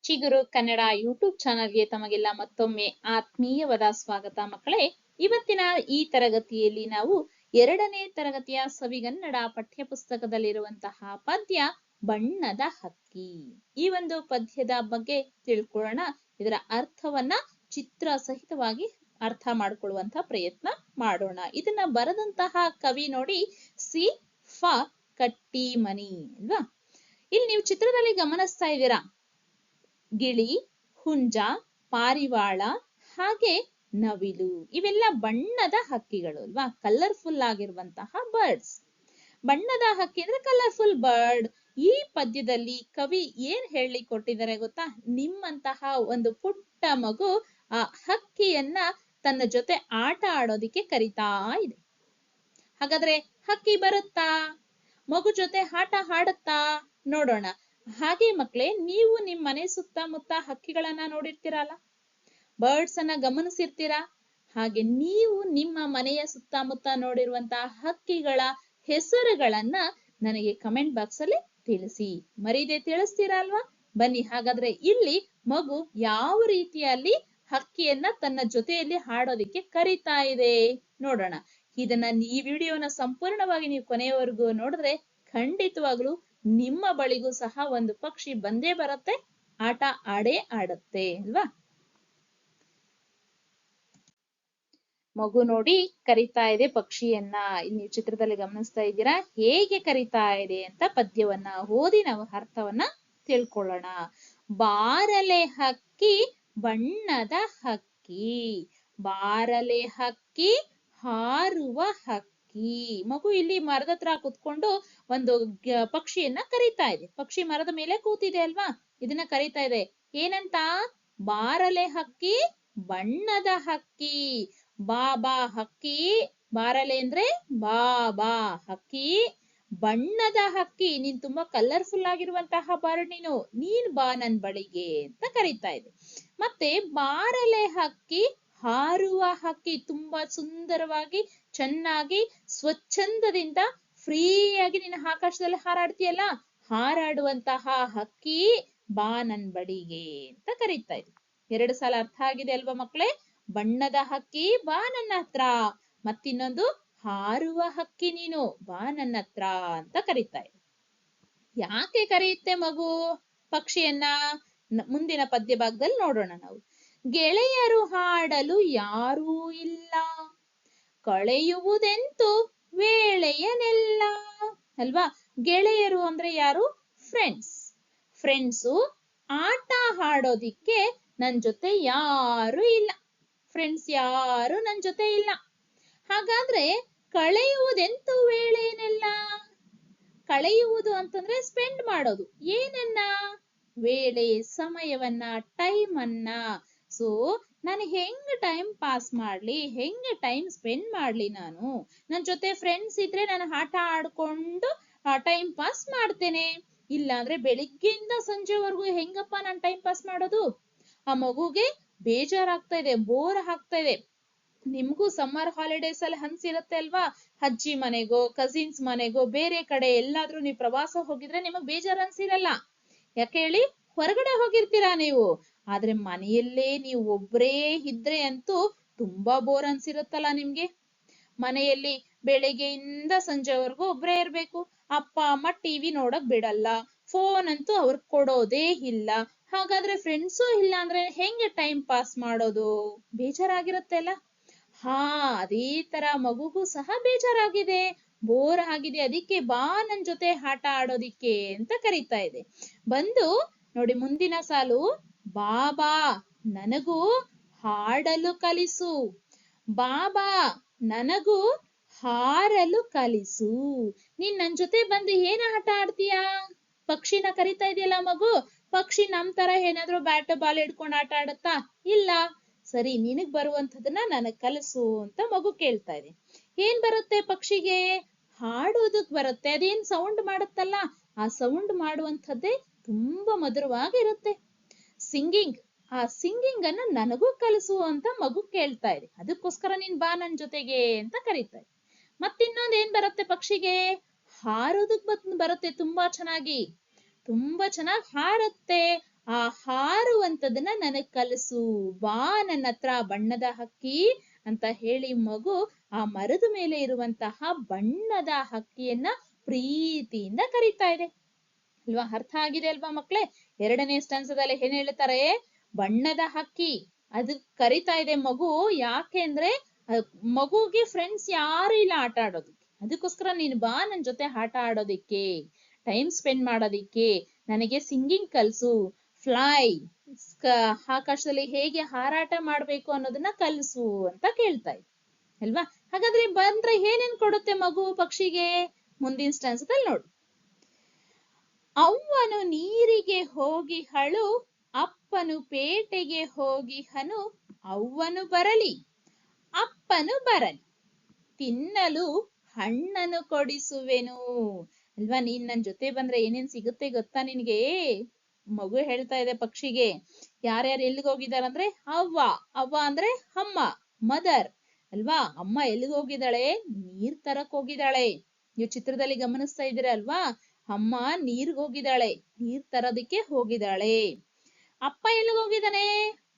ಚಿಗುರು ಕನ್ನಡ ಯೂಟ್ಯೂಬ್ ಚಾನಲ್ಗೆ ತಮಗೆಲ್ಲ ಮತ್ತೊಮ್ಮೆ ಆತ್ಮೀಯವಾದ ಸ್ವಾಗತ ಮಕ್ಕಳೇ. ಇವತ್ತಿನ ಈ ತರಗತಿಯಲ್ಲಿ ನಾವು 2ನೇ ತರಗತಿಯ ಸವಿಗನ್ನಡ ಪಠ್ಯಪುಸ್ತಕದಲ್ಲಿರುವಂತಹ ಪದ್ಯ ಬಣ್ಣದ ಹಕ್ಕಿ. ಈ ಒಂದು ಪದ್ಯದ ಬಗ್ಗೆ ತಿಳ್ಕೊಳ್ಳೋಣ. ಇದರ ಅರ್ಥವನ್ನ ಚಿತ್ರ ಸಹಿತವಾಗಿ ಅರ್ಥ ಮಾಡಿಕೊಳ್ಳುವಂತ ಪ್ರಯತ್ನ ಮಾಡೋಣ. ಇದನ್ನ ಬರೆದಂತಹ ಕವಿ ನೋಡಿ ಸಿ ಫ ಕಟ್ಟಿಮನಿ ಅಲ್ವಾ. ಇಲ್ಲಿ ನೀವು ಚಿತ್ರದಲ್ಲಿ ಗಮನಿಸ್ತಾ ಇದ್ದೀರಾ, ಗಿಳಿ, ಹುಂಜ, ಪಾರಿವಾಳ ಹಾಗೆ ನವಿಲು ಇವೆಲ್ಲ ಬಣ್ಣದ ಹಕ್ಕಿಗಳು ಅಲ್ವಾ. ಕಲರ್ಫುಲ್ ಆಗಿರುವಂತಹ ಬರ್ಡ್ಸ್. ಬಣ್ಣದ ಹಕ್ಕಿ ಅಂದ್ರೆ ಕಲರ್ಫುಲ್ ಬರ್ಡ್. ಈ ಪದ್ಯದಲ್ಲಿ ಕವಿ ಏನ್ ಹೇಳಿ ಕೊಟ್ಟಿದ್ದಾರೆ ಗೊತ್ತಾ? ನಿಮ್ಮಂತಹ ಒಂದು ಪುಟ್ಟ ಮಗು ಆ ಹಕ್ಕಿಯನ್ನ ತನ್ನ ಜೊತೆ ಆಟ ಆಡೋದಿಕ್ಕೆ ಕರಿತಾ ಇದೆ. ಹಾಗಾದ್ರೆ ಹಕ್ಕಿ ಬರುತ್ತಾ? ಮಗು ಜೊತೆ ಆಟ ಆಡುತ್ತಾ? ನೋಡೋಣ. ಹಾಗೆ ಮಕ್ಕಳೇ, ನೀವು ನಿಮ್ ಮನೆ ಸುತ್ತಮುತ್ತ ಹಕ್ಕಿಗಳನ್ನ ನೋಡಿರ್ತೀರಲ್ಲ, ಬರ್ಡ್ಸ್ ಅನ್ನ ಗಮನಿಸಿರ್ತೀರಾ. ಹಾಗೆ ನೀವು ನಿಮ್ಮ ಮನೆಯ ಸುತ್ತಮುತ್ತ ನೋಡಿರುವಂತಹ ಹಕ್ಕಿಗಳ ಹೆಸರುಗಳನ್ನ ನನಗೆ ಕಮೆಂಟ್ ಬಾಕ್ಸ್ ಅಲ್ಲಿ ತಿಳಿಸಿ. ಮರೀದೆ ತಿಳಿಸ್ತೀರಾ ಅಲ್ವಾ? ಬನ್ನಿ ಹಾಗಾದ್ರೆ ಇಲ್ಲಿ ಮಗು ಯಾವ ರೀತಿಯಲ್ಲಿ ಹಕ್ಕಿಯನ್ನ ತನ್ನ ಜೊತೆಯಲ್ಲಿ ಹಾಡೋದಿಕ್ಕೆ ಕರಿತಾ ಇದೆ ನೋಡೋಣ. ಇದನ್ನ ಈ ವಿಡಿಯೋನ ಸಂಪೂರ್ಣವಾಗಿ ನೀವು ಕೊನೆಯವರೆಗೂ ನೋಡಿದ್ರೆ ಖಂಡಿತವಾಗ್ಲೂ ನಿಮ್ಮ ಬಳಿಗೂ ಸಹ ಒಂದು ಪಕ್ಷಿ ಬಂದೇ ಬರುತ್ತೆ, ಆಟ ಆಡೇ ಆಡುತ್ತೆ ಅಲ್ವಾ. ಮಗು ನೋಡಿ ಕರಿತಾ ಇದೆ ಪಕ್ಷಿಯನ್ನ. ನೀವು ಚಿತ್ರದಲ್ಲಿ ಗಮನಿಸ್ತಾ ಇದ್ದೀರಾ ಹೇಗೆ ಕರಿತಾ ಇದೆ ಅಂತ. ಪದ್ಯವನ್ನ ಓದಿ ನಾವು ಅರ್ಥವನ್ನ ತಿಳ್ಕೊಳ್ಳೋಣ. ಬಾರಲೆ ಹಕ್ಕಿ ಬಣ್ಣದ ಹಕ್ಕಿ, ಬಾರಲೆ ಹಕ್ಕಿ ಹಾರುವ ಹಕ್ಕಿ. ಮಗು ಇಲ್ಲಿ ಮರದ ಹತ್ರ ಕುತ್ಕೊಂಡು ಒಂದು ಪಕ್ಷಿಯನ್ನ ಕರೀತಾ ಇದೆ. ಪಕ್ಷಿ ಮರದ ಮೇಲೆ ಕೂತಿದೆ ಅಲ್ವಾ, ಇದನ್ನ ಕರೀತಾ ಇದೆ. ಏನಂತ? ಬಾರಲೆ ಹಕ್ಕಿ ಬಣ್ಣದ ಹಕ್ಕಿ. ಬಾ ಹಕ್ಕಿ. ಬಾರಲೆ ಅಂದ್ರೆ ಬಾ ಹಕ್ಕಿ. ಬಣ್ಣದ ಹಕ್ಕಿ, ನೀನ್ ತುಂಬಾ ಕಲರ್ಫುಲ್ ಆಗಿರುವಂತಹ ಬರ್ಡ್, ನೀನ್ ಬಾ ನನ್ ಬಳಿಗೆ ಅಂತ ಕರೀತಾ ಇದೆ. ಮತ್ತೆ ಬಾರಲೆ ಹಕ್ಕಿ ಹಾರುವ ಹಕ್ಕಿ, ತುಂಬಾ ಸುಂದರವಾಗಿ ಚೆನ್ನಾಗಿ ಸ್ವಚ್ಛಂದದಿಂದ ಫ್ರೀಯಾಗಿ ನೀನು ಆಕಾಶದಲ್ಲಿ ಹಾರಾಡ್ತೀಯಲ್ಲ, ಹಾರಾಡುವಂತಹ ಹಕ್ಕಿ ಬಾ ನನ್ ಬಳಿಗೆ ಅಂತ ಕರೀತಾ ಇದೆ. 2 ಸಲ ಅರ್ಥ ಆಗಿದೆ ಅಲ್ವಾ ಮಕ್ಕಳೇ? ಬಣ್ಣದ ಹಕ್ಕಿ ಬಾ ನನ್ನ ಹತ್ರ, ಮತ್ತಿನ್ನೊಂದು ಹಾರುವ ಹಕ್ಕಿ ನೀನು ಬಾ ನನ್ನ ಹತ್ರ ಅಂತ ಕರೀತಾ ಇದೆ. ಯಾಕೆ ಕರೆಯುತ್ತೆ ಮಗು ಪಕ್ಷಿಯನ್ನ? ಮುಂದಿನ ಪದ್ಯ ಭಾಗದಲ್ಲಿ ನೋಡೋಣ ನಾವು. ಗೆಳೆಯರು ಹಾಡಲು ಯಾರೂ ಇಲ್ಲ, ಕಳೆಯುವುದೆಂತು ವೇಳೆಯನೆಲ್ಲ ಅಲ್ವಾ. ಗೆಳೆಯರು ಅಂದ್ರೆ ಯಾರು? ಫ್ರೆಂಡ್ಸ್. ಫ್ರೆಂಡ್ಸು ಆಟ ಆಡೋದಿಕ್ಕೆ ನನ್ ಜೊತೆ ಯಾರು ಇಲ್ಲ. ಫ್ರೆಂಡ್ಸ್ ಯಾರು ನನ್ ಜೊತೆ ಇಲ್ಲ. ಹಾಗಾದ್ರೆ ಕಳೆಯುವುದೆಂತು ವೇಳೆಯನೆಲ್ಲ. ಕಳೆಯುವುದು ಅಂತಂದ್ರೆ ಸ್ಪೆಂಡ್ ಮಾಡೋದು. ಏನನ್ನ? ವೇಳೆ, ಸಮಯವನ್ನ, ಟೈಮ್ ಅನ್ನ. ಸೊ ನಾನು ಹೆಂಗ್ ಟೈಮ್ ಪಾಸ್ ಮಾಡ್ಲಿ, ಹೆಂಗ್ ಟೈಮ್ ಸ್ಪೆಂಡ್ ಮಾಡ್ಲಿ? ನಾನು ನನ್ ಜೊತೆ ಫ್ರೆಂಡ್ಸ್ ಇದ್ರೆ ನಾನು ಆಟ ಆಡ್ಕೊಂಡು ಟೈಮ್ ಪಾಸ್ ಮಾಡ್ತೇನೆ. ಇಲ್ಲ ಅಂದ್ರೆ ಬೆಳಿಗ್ಗೆಯಿಂದ ಸಂಜೆವರೆಗೂ ಹೆಂಗಪ್ಪ ನಾನು ಟೈಮ್ ಪಾಸ್ ಮಾಡೋದು? ಆ ಮಗುಗೆ ಬೇಜಾರಾಗ್ತಾ ಇದೆ, ಬೋರ್ ಆಗ್ತಾ ಇದೆ. ನಿಮ್ಗೂ ಸಮ್ಮರ್ ಹಾಲಿಡೇಸ್ ಅಲ್ಲಿ ಹನ್ಸಿರುತ್ತೆ ಅಲ್ವಾ? ಅಜ್ಜಿ ಮನೆಗೋ, ಕಸಿನ್ಸ್ ಮನೆಗೋ, ಬೇರೆ ಕಡೆ ಎಲ್ಲಾದ್ರೂ ನೀವು ಪ್ರವಾಸ ಹೋಗಿದ್ರೆ ನಿಮಗ್ ಬೇಜಾರ್ ಅನ್ಸಿರಲ್ಲ. ಯಾಕೆ ಹೇಳಿ? ಹೊರಗಡೆ ಹೋಗಿರ್ತೀರಾ ನೀವು. ಆದ್ರೆ ಮನೆಯಲ್ಲೇ ನೀವು ಒಬ್ರೇ ಇದ್ರೆ ಅಂತೂ ತುಂಬಾ ಬೋರ್ ಅನ್ಸಿರುತ್ತಲ್ಲ ನಿಮ್ಗೆ. ಮನೆಯಲ್ಲಿ ಬೆಳಿಗ್ಗೆಯಿಂದ ಸಂಜೆವರೆಗೂ ಒಬ್ರೇ ಇರ್ಬೇಕು. ಅಪ್ಪ ಅಮ್ಮ ಟಿವಿ ನೋಡಕ್ ಬಿಡಲ್ಲ, ಫೋನ್ ಅಂತೂ ಅವ್ರು ಕೊಡೋದೇ ಇಲ್ಲ. ಹಾಗಾದ್ರೆ ಫ್ರೆಂಡ್ಸು ಇಲ್ಲ ಅಂದ್ರೆ ಹೆಂಗೆ ಟೈಮ್ ಪಾಸ್ ಮಾಡೋದು? ಬೇಜಾರಾಗಿರುತ್ತೆ ಅಲ್ಲ. ಅದೇ ತರ ಮಗುಗೂ ಸಹ ಬೇಜಾರಾಗಿದೆ, ಬೋರ್ ಆಗಿದೆ. ಅದಕ್ಕೆ ಬಾ ನನ್ ಜೊತೆ ಆಟ ಆಡೋದಿಕ್ಕೆ ಅಂತ ಕರೀತಾ ಇದೆ. ಬಂದು ನೋಡಿ ಮುಂದಿನ ಸಾಲು. ಬಾಬಾ ನನಗೂ ಹಾಡಲು ಕಲಿಸು, ಬಾಬಾ ನನಗೂ ಹಾರಲು ಕಲಿಸು. ನೀನ್ ನನ್ ಜೊತೆ ಬಂದು ಏನ್ ಆಟ ಆಡ್ತೀಯಾ? ಪಕ್ಷಿನ ಕರಿತಾ ಇದೆಯಲ್ಲ ಮಗು. ಪಕ್ಷಿ ನಮ್ ತರ ಏನಾದ್ರು ಬ್ಯಾಟ್ ಬಾಲ್ ಹಿಡ್ಕೊಂಡು ಆಟ ಆಡುತ್ತಾ? ಇಲ್ಲ. ಸರಿ, ನಿನಗ್ ಬರುವಂತದನ್ನ ನನಗ್ ಕಲಿಸು ಅಂತ ಮಗು ಕೇಳ್ತಾ ಇದೆ. ಏನ್ ಬರುತ್ತೆ ಪಕ್ಷಿಗೆ? ಹಾಡೋದಕ್ ಬರುತ್ತೆ. ಅದೇನ್ ಸೌಂಡ್ ಮಾಡುತ್ತಲ್ಲ, ಆ ಸೌಂಡ್ ಮಾಡುವಂಥದ್ದೇ ತುಂಬಾ ಮಧುರವಾಗಿರುತ್ತೆ. ಸಿಂಗಿಂಗ್. ಆ ಸಿಂಗಿಂಗ್ ಅನ್ನ ನನಗೂ ಕಲಿಸು ಅಂತ ಮಗು ಕೇಳ್ತಾ ಇದೆ. ಅದಕ್ಕೋಸ್ಕರ ನೀನ್ ಬಾ ನನ್ ಜೊತೆಗೆ ಅಂತ ಕರೀತಾ ಇದೆ. ಮತ್ತಿನ್ನೊಂದ್ ಏನ್ ಬರುತ್ತೆ ಪಕ್ಷಿಗೆ? ಹಾರೋದಕ್ ಬರುತ್ತೆ. ತುಂಬಾ ಚೆನ್ನಾಗಿ ಹಾರುತ್ತೆ. ಆ ಹಾರುವಂತದನ್ನ ನನಗ್ ಕಲಿಸು, ಬಾ ನನ್ನ ಹತ್ರ ಬಣ್ಣದ ಹಕ್ಕಿ ಅಂತ ಹೇಳಿ ಮಗು ಆ ಮರದ ಮೇಲೆ ಇರುವಂತಹ ಬಣ್ಣದ ಹಕ್ಕಿಯನ್ನ ಪ್ರೀತಿಯಿಂದ ಕರೀತಾ ಇದೆ ಅಲ್ವಾ. ಅರ್ಥ ಆಗಿದೆ ಅಲ್ವಾ ಮಕ್ಳೇ? ಎರಡನೇ ಸ್ಟೆನ್ಸದಲ್ಲಿ ಏನ್ ಹೇಳ್ತಾರೆ? ಬಣ್ಣದ ಹಕ್ಕಿ ಅದು ಕರಿತಾ ಇದೆ ಮಗು. ಯಾಕೆ ಅಂದ್ರೆ ಮಗುಗೆ ಫ್ರೆಂಡ್ಸ್ ಯಾರು ಇಲ್ಲ ಆಟ ಆಡೋದಕ್ಕೆ, ಅದಕ್ಕೋಸ್ಕರ ನೀನು ಬಾ ನನ್ ಜೊತೆ ಆಟ ಆಡೋದಿಕ್ಕೆ, ಟೈಮ್ ಸ್ಪೆಂಡ್ ಮಾಡೋದಿಕ್ಕೆ, ನನಗೆ ಸಿಂಗಿಂಗ್ ಕಲ್ಸು, ಫ್ಲೈ ಆಕಾಶದಲ್ಲಿ ಹೇಗೆ ಹಾರಾಟ ಮಾಡ್ಬೇಕು ಅನ್ನೋದನ್ನ ಕಲ್ಸು ಅಂತ ಕೇಳ್ತಾ ಇದೆ ಅಲ್ವಾ. ಹಾಗಾದ್ರೆ ಬಂದ್ರೆ ಏನೇನ್ ಕೊಡುತ್ತೆ ಮಗು ಪಕ್ಷಿಗೆ? ಮುಂದಿನ ಸ್ಟೆನ್ಸದಲ್ಲಿ ನೋಡು. ಅವ್ವನು ನೀರಿಗೆ ಹೋಗಿ ಹಳು, ಅಪ್ಪನು ಪೇಟೆಗೆ ಹೋಗಿ ಹನು, ಅವ್ವನು ಬರಲಿ ಅಪ್ಪನು ಬರಲಿ, ತಿನ್ನಲು ಹಣ್ಣನ್ನು ಕೊಡಿಸುವೆನು. ಅಲ್ವಾ, ನೀನ್ ನನ್ ಜೊತೆ ಬಂದ್ರೆ ಏನೇನ್ ಸಿಗುತ್ತೆ ಗೊತ್ತಾ ನಿನ್ಗೆ? ಮಗು ಹೇಳ್ತಾ ಇದೆ ಪಕ್ಷಿಗೆ. ಯಾರ್ಯಾರು ಎಲ್ಲಿಗೆ ಹೋಗಿದಾರಂದ್ರೆ ಅವ್ವ, ಅವ್ವ ಅಂದ್ರೆ ಅಮ್ಮ, ಮದರ್ ಅಲ್ವಾ. ಅಮ್ಮ ಎಲ್ಲಿಗೆ ಹೋಗಿದ್ದಾಳೆ? ನೀರ್ ತರಕ್ ಹೋಗಿದ್ದಾಳೆ. ನೀವು ಚಿತ್ರದಲ್ಲಿ ಗಮನಿಸ್ತಾ ಇದ್ದೀರಾ ಅಲ್ವಾ? ಅಮ್ಮ ನೀರ್ಗ್ ಹೋಗಿದ್ದಾಳೆ, ನೀರ್ ತರೋದಿಕ್ಕೆ ಹೋಗಿದ್ದಾಳೆ. ಅಪ್ಪ ಎಲ್ಲಿಗೆ ಹೋಗಿದ್ದಾನೆ?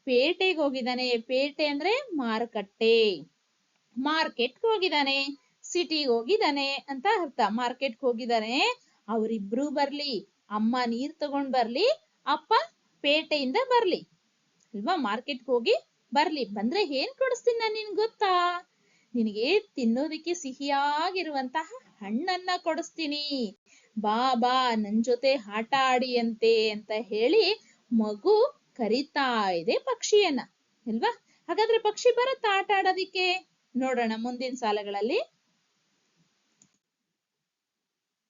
ಪೇಟೆಗೆ ಹೋಗಿದ್ದಾನೆ. ಪೇಟೆ ಅಂದ್ರೆ ಮಾರುಕಟ್ಟೆ, ಮಾರ್ಕೆಟ್ಗೆ ಹೋಗಿದ್ದಾನೆ, ಸಿಟಿಗೆ ಹೋಗಿದ್ದಾನೆ ಅಂತ ಅರ್ಥ. ಮಾರ್ಕೆಟ್ಗೆ ಹೋಗಿದ್ದಾನೆ. ಅವರಿಬ್ರು ಬರ್ಲಿ, ಅಮ್ಮ ನೀರ್ ತಗೊಂಡ್ ಬರ್ಲಿ, ಅಪ್ಪ ಪೇಟೆಯಿಂದ ಬರ್ಲಿ ಅಲ್ವಾ. ಮಾರ್ಕೆಟ್ಗೆ ಹೋಗಿ ಬರ್ಲಿ. ಬಂದ್ರೆ ಏನ್ ಕೊಡಿಸ್ತೀನಿ ನಾನು ನಿನ್ ಗೊತ್ತಾ? ನಿನಗೆ ತಿನ್ನೋದಿಕ್ಕೆ ಸಿಹಿಯಾಗಿರುವಂತಹ ಹಣ್ಣನ್ನ ಕೊಡಿಸ್ತೀನಿ, ಬಾ ಬಾ ನನ್ ಜೊತೆ ಆಟ ಆಡಿ ಅಂತ ಹೇಳಿ ಮಗು ಕರಿತಾ ಇದೆ ಪಕ್ಷಿಯನ್ನ ಅಲ್ವಾ. ಹಾಗಾದ್ರೆ ಪಕ್ಷಿ ಬರುತ್ತಾ ಆಟ ಆಡೋದಿಕ್ಕೆ? ನೋಡೋಣ ಮುಂದಿನ ಸಾಲಗಳಲ್ಲಿ.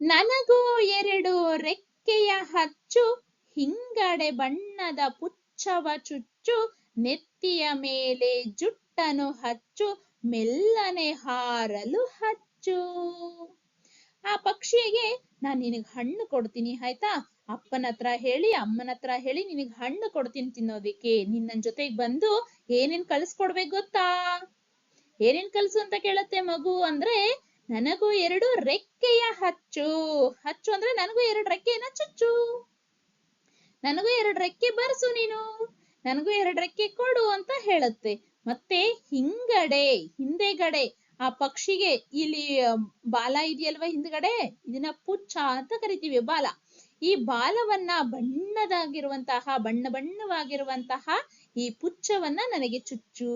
ನನಗೂ ಎರಡು ರೆಕ್ಕೆಯ ಹಚ್ಚು, ಹಿಂಗಡೆ ಬಣ್ಣದ ಪುಚ್ಚವ ಚುಚ್ಚು, ನೆತ್ತಿಯ ಮೇಲೆ ಜುಟ್ಟನು ಹಚ್ಚು, ಮೆಲ್ಲನೆ ಹಾರಲು ಹಚ್ಚು. ಆ ಪಕ್ಷಿಗೆ ನಾನ್ ನಿನಗ್ ಹಣ್ಣು ಕೊಡ್ತೀನಿ ಆಯ್ತಾ, ಅಪ್ಪನ ಹತ್ರ ಹೇಳಿ ಅಮ್ಮನ ಹತ್ರ ಹೇಳಿ ನಿನಗ್ ಹಣ್ಣು ಕೊಡ್ತೀನಿ ತಿನ್ನೋದಿಕ್ಕೆ. ನೀನ್ ನನ್ ಜೊತೆಗ್ ಬಂದು ಏನೇನ್ ಕಲ್ಸ್ಕೊಡ್ಬೇಕು ಗೊತ್ತಾ? ಏನೇನ್ ಕಲ್ಸು ಅಂತ ಕೇಳತ್ತೆ ಮಗು. ಅಂದ್ರೆ ನನಗೂ ಎರಡು ರೆಕ್ಕೆಯ ಹಚ್ಚು, ಹಚ್ಚು ಅಂದ್ರೆ ನನಗೂ ಎರಡು ರೆಕ್ಕೆಯನ್ನ ಚುಚ್ಚು, ನನಗೂ ಎರಡು ರೆಕ್ಕೆ ಬರ್ಸು ನೀನು, ನನಗೂ ಎರಡು ರೆಕ್ಕೆ ಕೊಡು ಅಂತ ಹೇಳುತ್ತೆ. ಮತ್ತೆ ಹಿಂಗಡೆ, ಹಿಂದೆಗಡೆ ಆ ಪಕ್ಷಿಗೆ ಇಲ್ಲಿ ಬಾಲ ಇದೆಯಲ್ವಾ ಹಿಂದ್ಗಡೆ, ಇದನ್ನ ಪುಚ್ಚ ಅಂತ ಕರಿತೀವಿ, ಬಾಲ. ಈ ಬಾಲವನ್ನ ಬಣ್ಣದಾಗಿರುವಂತಹ ಬಣ್ಣವಾಗಿರುವಂತಹ ಈ ಪುಚ್ಚವನ್ನ ನನಗೆ ಚುಚ್ಚು,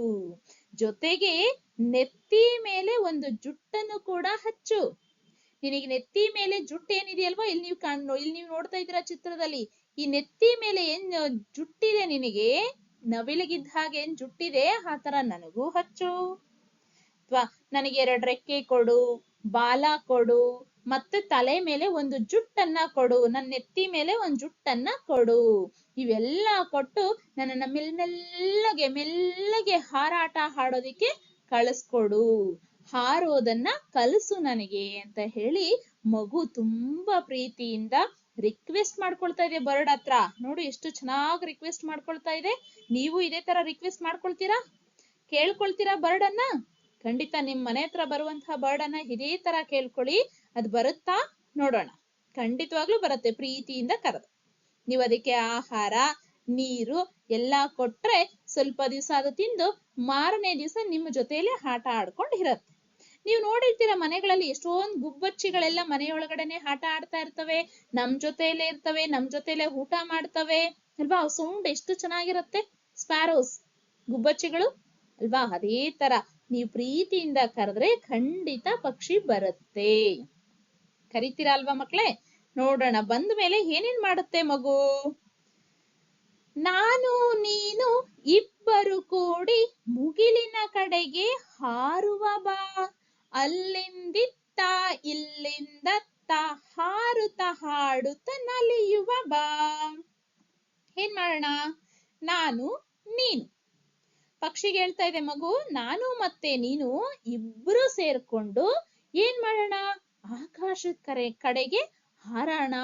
ಜೊತೆಗೆ ನೆತ್ತಿ ಮೇಲೆ ಒಂದು ಜುಟ್ಟನ್ನು ಕೂಡ ಹಚ್ಚು. ನಿನಗೆ ನೆತ್ತಿ ಮೇಲೆ ಜುಟ್ಟು ಏನಿದೆಯಲ್ವಾ, ಇಲ್ಲಿ ನೀವು ನೋಡ್ತಾ ಇದ್ದೀರಾ ಚಿತ್ರದಲ್ಲಿ, ಈ ನೆತ್ತಿ ಮೇಲೆ ಏನ್ ಜುಟ್ಟಿದೆ ನಿನಗೆ, ನವಿಲಿಗಿದ್ದ ಹಾಗೆ ಏನ್ ಜುಟ್ಟಿದೆ ಆ ತರ ನನಗೂ ಹಚ್ಚು. ಅಥವಾ ನನಗೆ ಎರಡು ರೆಕ್ಕೆ ಕೊಡು, ಬಾಲ ಕೊಡು, ಮತ್ತೆ ತಲೆ ಮೇಲೆ ಒಂದು ಜುಟ್ಟನ್ನ ಕೊಡು, ನನ್ನ ನೆತ್ತಿ ಮೇಲೆ ಒಂದು ಜುಟ್ಟನ್ನ ಕೊಡು. ಇವೆಲ್ಲ ಕೊಟ್ಟು ನನ್ನನ್ನ ಮೆಲ್ಲಗೆ ಮೆಲ್ಲಗೆ ಹಾರಾಟ ಹಾಡೋದಿಕ್ಕೆ ಕಳಿಸ್ಕೊಡು, ಹಾರೋದನ್ನ ಕಲಿಸು ನನಗೆ ಅಂತ ಹೇಳಿ ಮಗು ತುಂಬಾ ಪ್ರೀತಿಯಿಂದ ರಿಕ್ವೆಸ್ಟ್ ಮಾಡ್ಕೊಳ್ತಾ ಇದೆ ಬರ್ಡ್ ಹತ್ರ. ನೋಡಿ ಎಷ್ಟು ಚೆನ್ನಾಗಿ ರಿಕ್ವೆಸ್ಟ್ ಮಾಡ್ಕೊಳ್ತಾ ಇದೆ. ನೀವು ಇದೇ ತರ ರಿಕ್ವೆಸ್ಟ್ ಮಾಡ್ಕೊಳ್ತೀರಾ, ಕೇಳ್ಕೊಳ್ತೀರಾ ಬರ್ಡ್ ಅನ್ನ? ಖಂಡಿತ ನಿಮ್ ಮನೆ ಹತ್ರ ಬರುವಂತಹ ಬರ್ಡ್ ಅನ್ನ ಇದೇ ತರ ಕೇಳ್ಕೊಳ್ಳಿ, ಅದು ಬರುತ್ತಾ ನೋಡೋಣ. ಖಂಡಿತವಾಗ್ಲೂ ಬರುತ್ತೆ. ಪ್ರೀತಿಯಿಂದ ಕರೆದು ನೀವು ಅದಕ್ಕೆ ಆಹಾರ ನೀರು ಎಲ್ಲಾ ಕೊಟ್ರೆ ಸ್ವಲ್ಪ ದಿವಸ ಅದು ತಿಂದು ಮಾರನೇ ದಿವಸ ನಿಮ್ಮ ಜೊತೆಯಲ್ಲಿ ಆಟ ಆಡ್ಕೊಂಡು ಇರತ್ತೆ. ನೀವು ನೋಡಿರ್ತೀರ ಮನೆಗಳಲ್ಲಿ ಎಷ್ಟೊಂದು ಗುಬ್ಬಚ್ಚಿಗಳೆಲ್ಲ ಮನೆಯೊಳಗಡೆನೆ ಆಟ ಆಡ್ತಾ ಇರ್ತವೆ, ನಮ್ ಜೊತೆಯಲ್ಲೇ ಇರ್ತವೆ, ನಮ್ ಜೊತೆಯಲ್ಲೇ ಊಟ ಮಾಡ್ತವೆ ಅಲ್ವಾ. ಸೌಂಡ್ ಎಷ್ಟು ಚೆನ್ನಾಗಿರುತ್ತೆ, ಸ್ಪ್ಯಾರೋಸ್ ಗುಬ್ಬಚ್ಚಿಗಳು ಅಲ್ವಾ. ಅದೇ ತರ ನೀವು ಪ್ರೀತಿಯಿಂದ ಕರೆದ್ರೆ ಖಂಡಿತ ಪಕ್ಷಿ ಬರುತ್ತೆ. ಕರಿತೀರಾ ಅಲ್ವಾ ಮಕ್ಳೇ? ನೋಡೋಣ ಬಂದ ಮೇಲೆ ಏನೇನ್ ಮಾಡುತ್ತೆ ಮಗು. ನಾನು ನೀನು ಇಬ್ಬರು ಕೂಡಿ ಮುಗಿಲಿನ ಕಡೆಗೆ ಹಾರುವ ಬಾ, ಅಲ್ಲಿಂದಿತ್ತ ಇಲ್ಲಿಂದತ್ತ ಹಾರುತ್ತ ಹಾಡುತ್ತ ನಲಿಯುವ ಬಾ. ಏನ್ ಮಾಡೋಣ? ನಾನು ನೀನು. ಪಕ್ಷಿಗೆ ಹೇಳ್ತಾ ಇದೆ ಮಗು, ನಾನು ಮತ್ತೆ ನೀನು ಇಬ್ರು ಸೇರ್ಕೊಂಡು ಏನ್ ಮಾಡೋಣ? ಆಕಾಶದ ಕಡೆಗೆ ಹಾರೋಣ,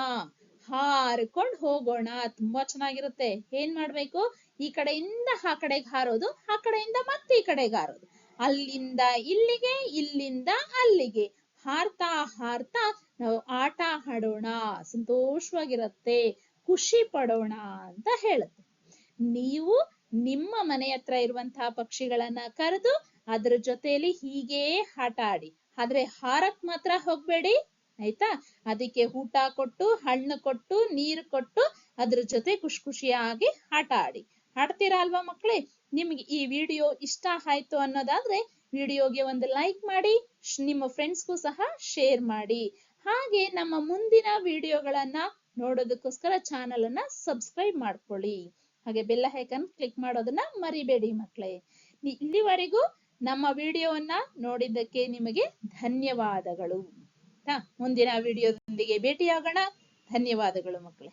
ಹಾರ್ಕೊಂಡು ಹೋಗೋಣ. ತುಂಬಾ ಚೆನ್ನಾಗಿರುತ್ತೆ. ಏನ್ ಮಾಡ್ಬೇಕು? ಈ ಕಡೆಯಿಂದ ಆ ಕಡೆಗೆ ಹಾರೋದು, ಆ ಕಡೆಯಿಂದ ಮತ್ತೆ ಈ ಕಡೆಗೆ ಹಾರೋದು, ಅಲ್ಲಿಂದ ಇಲ್ಲಿಗೆ ಇಲ್ಲಿಂದ ಅಲ್ಲಿಗೆ ಹಾರ್ತಾ ಹಾರ್ತಾ ನಾವು ಆಟ ಆಡೋಣ. ಸಂತೋಷವಾಗಿರತ್ತೆ. ಖುಷಿ ಪಡೋಣ ಅಂತ ಹೇಳುತ್ತೆ. ನೀವು ನಿಮ್ಮ ಮನೆ ಹತ್ರ ಇರುವಂತಹ ಪಕ್ಷಿಗಳನ್ನ ಕರೆದು ಅದ್ರ ಜೊತೆಯಲ್ಲಿ ಹೀಗೆ ಆಟ ಆಡಿ, ಆದ್ರೆ ಹಾರಕ್ ಮಾತ್ರ ಹೋಗ್ಬೇಡಿ ಆಯ್ತಾ. ಅದಕ್ಕೆ ಊಟ ಕೊಟ್ಟು, ಹಣ್ಣು ಕೊಟ್ಟು, ನೀರು ಕೊಟ್ಟು ಅದ್ರ ಜೊತೆ ಖುಷಿ ಖುಷಿಯಾಗಿ ಆಟ ಆಡಿ. ಆಡ್ತೀರಾ ಅಲ್ವಾ ಮಕ್ಕಳೇ? ನಿಮ್ಗೆ ಈ ವಿಡಿಯೋ ಇಷ್ಟ ಆಯ್ತು ಅನ್ನೋದಾದ್ರೆ ವಿಡಿಯೋಗೆ ಒಂದು ಲೈಕ್ ಮಾಡಿ, ನಿಮ್ಮ ಫ್ರೆಂಡ್ಸ್ಗೂ ಸಹ ಶೇರ್ ಮಾಡಿ. ಹಾಗೆ ನಮ್ಮ ಮುಂದಿನ ವಿಡಿಯೋಗಳನ್ನ ನೋಡೋದಕ್ಕೋಸ್ಕರ ಚಾನಲ್ ಅನ್ನ ಸಬ್ಸ್ಕ್ರೈಬ್ ಮಾಡ್ಕೊಳ್ಳಿ. ಹಾಗೆ ಬೆಲ್ ಐಕಾನ್ ಕ್ಲಿಕ್ ಮಾಡೋದನ್ನ ಮರಿಬೇಡಿ ಮಕ್ಕಳೇ. ಇಲ್ಲಿವರೆಗೂ ನಮ್ಮ ವಿಡಿಯೋವನ್ನ ನೋಡಿದ್ದಕ್ಕೆ ನಿಮಗೆ ಧನ್ಯವಾದಗಳು. ಮುಂದಿನ ವಿಡಿಯೋದೊಂದಿಗೆ ಭೇಟಿಯಾಗೋಣ. ಧನ್ಯವಾದಗಳು ಮಕ್ಕಳೇ.